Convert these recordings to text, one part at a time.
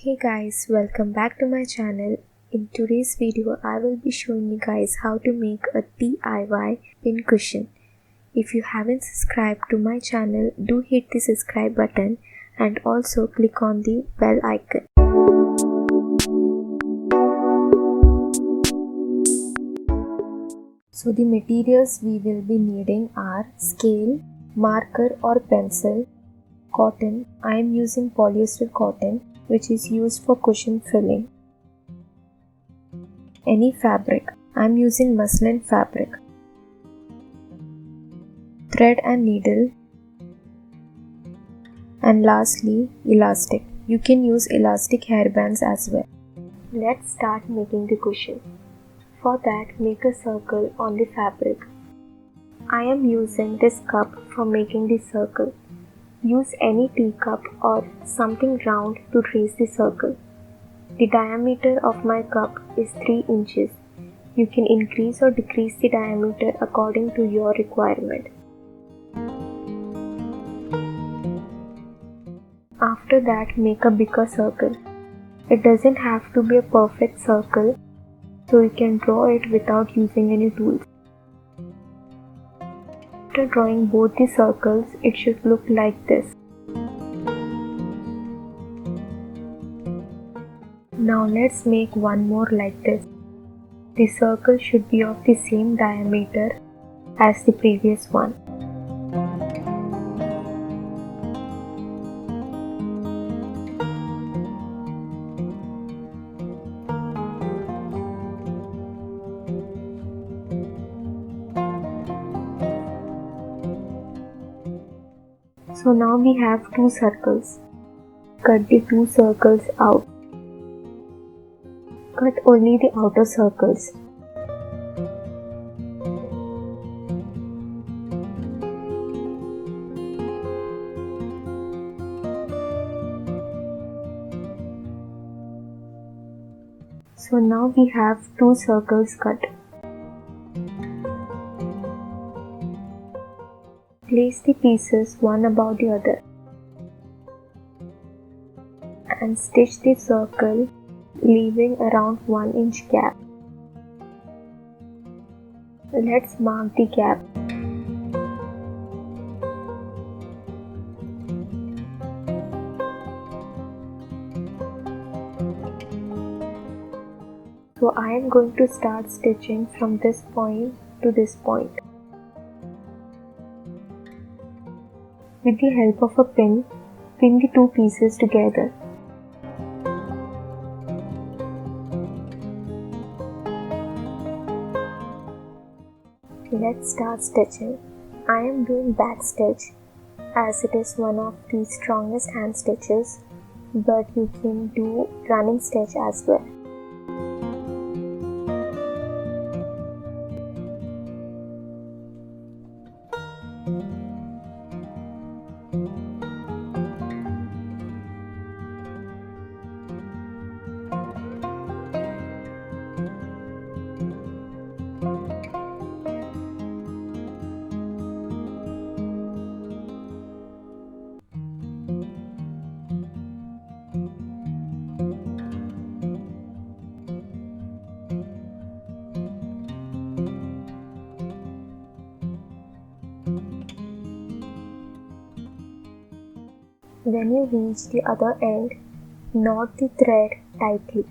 Hey guys, welcome back to my channel. In today's video, I will be showing you guys how to make a DIY pin cushion. If you haven't subscribed to my channel, do hit the subscribe button and also click on the bell icon. So the materials we will be needing are scale, marker or pencil, cotton. I am using polyester cotton, which is used for cushion filling. Any fabric. I am using muslin fabric. Thread and needle. And lastly, elastic. You can use elastic hairbands as well. Let's start making the cushion. For that, make a circle on the fabric. I am using this cup for making the circle. Use any teacup or something round to trace the circle. The diameter of my cup is 3 inches. You can increase or decrease the diameter according to your requirement. After that, make a bigger circle. It doesn't have to be a perfect circle, so you can draw it without using any tools. After drawing both the circles, it should look like this. Now let's make one more like this. The circle should be of the same diameter as the previous one. So now we have two circles. Cut the two circles out. Cut only the outer circles. So now we have two circles cut. Place the pieces one above the other and stitch the circle, leaving around 1 inch gap. Let's mark the gap. So I am going to start stitching from this point to this point. With the help of a pin the two pieces together. Let's start stitching. I am doing back stitch as it is one of the strongest hand stitches, but you can do running stitch as well. When you reach the other end, knot the thread tightly.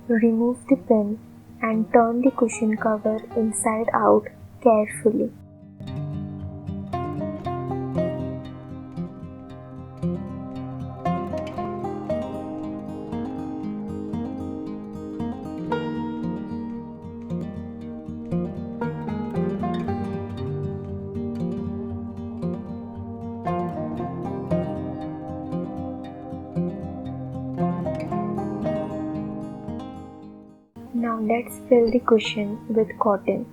Remove the pin and turn the cushion cover inside out carefully. Now let's fill the cushion with cotton.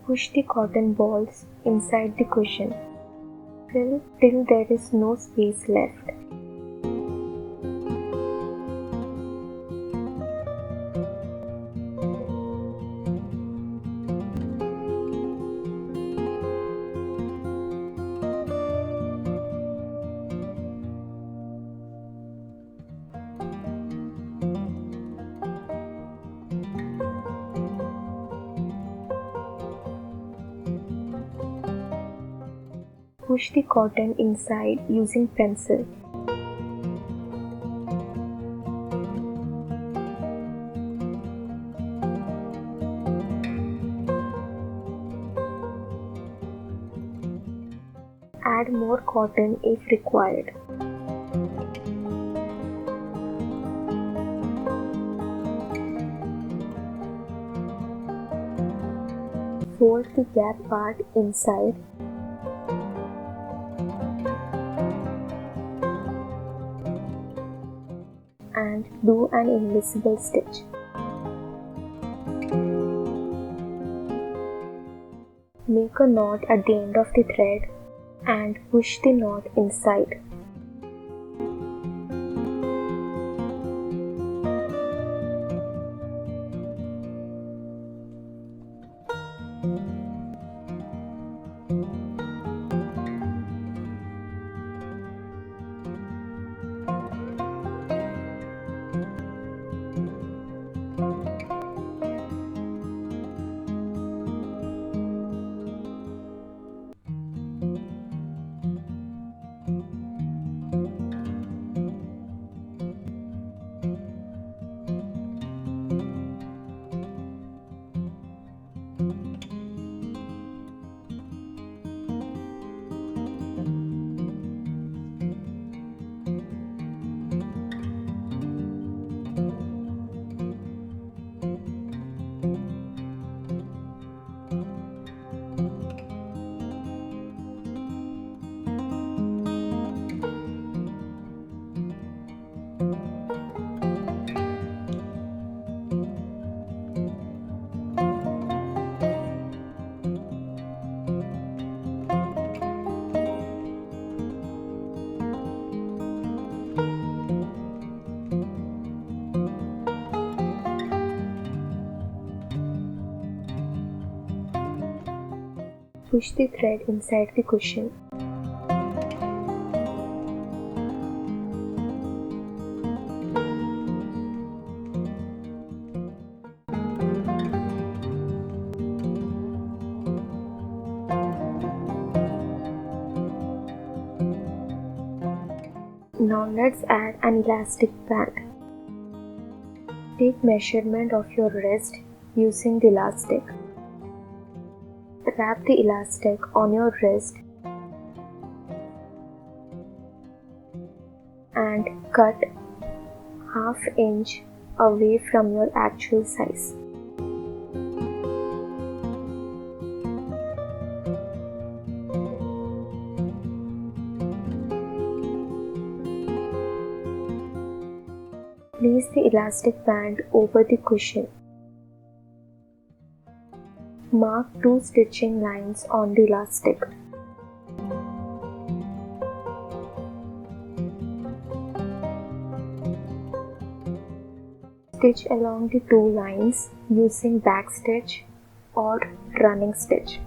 Push the cotton balls inside the cushion. Fill till there is no space left. Push the cotton inside using pencil. Add more cotton if required. Fold the gap part inside. And do an invisible stitch. Make a knot at the end of the thread and push the knot inside. Push the thread inside the cushion. Now let's add an elastic band. Take measurement of your wrist using the elastic. Wrap the elastic on your wrist and cut ½ inch away from your actual size. Place the elastic band over the cushion. Mark 2 stitching lines on the elastic. Stitch along the 2 lines using backstitch or running stitch.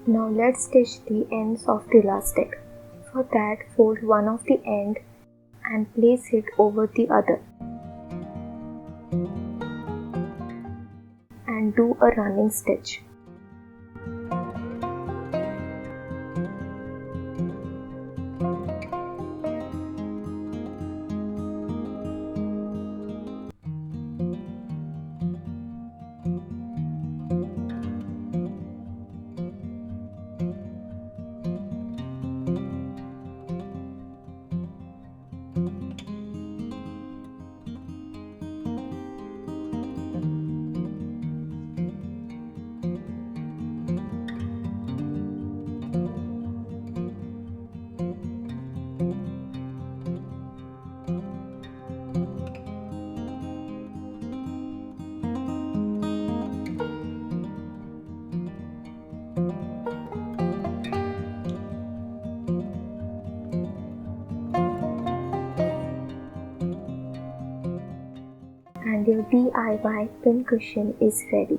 Now let's stitch the ends of the elastic. For that, fold one of the end and place it over the other and do a running stitch. And your DIY pincushion is ready.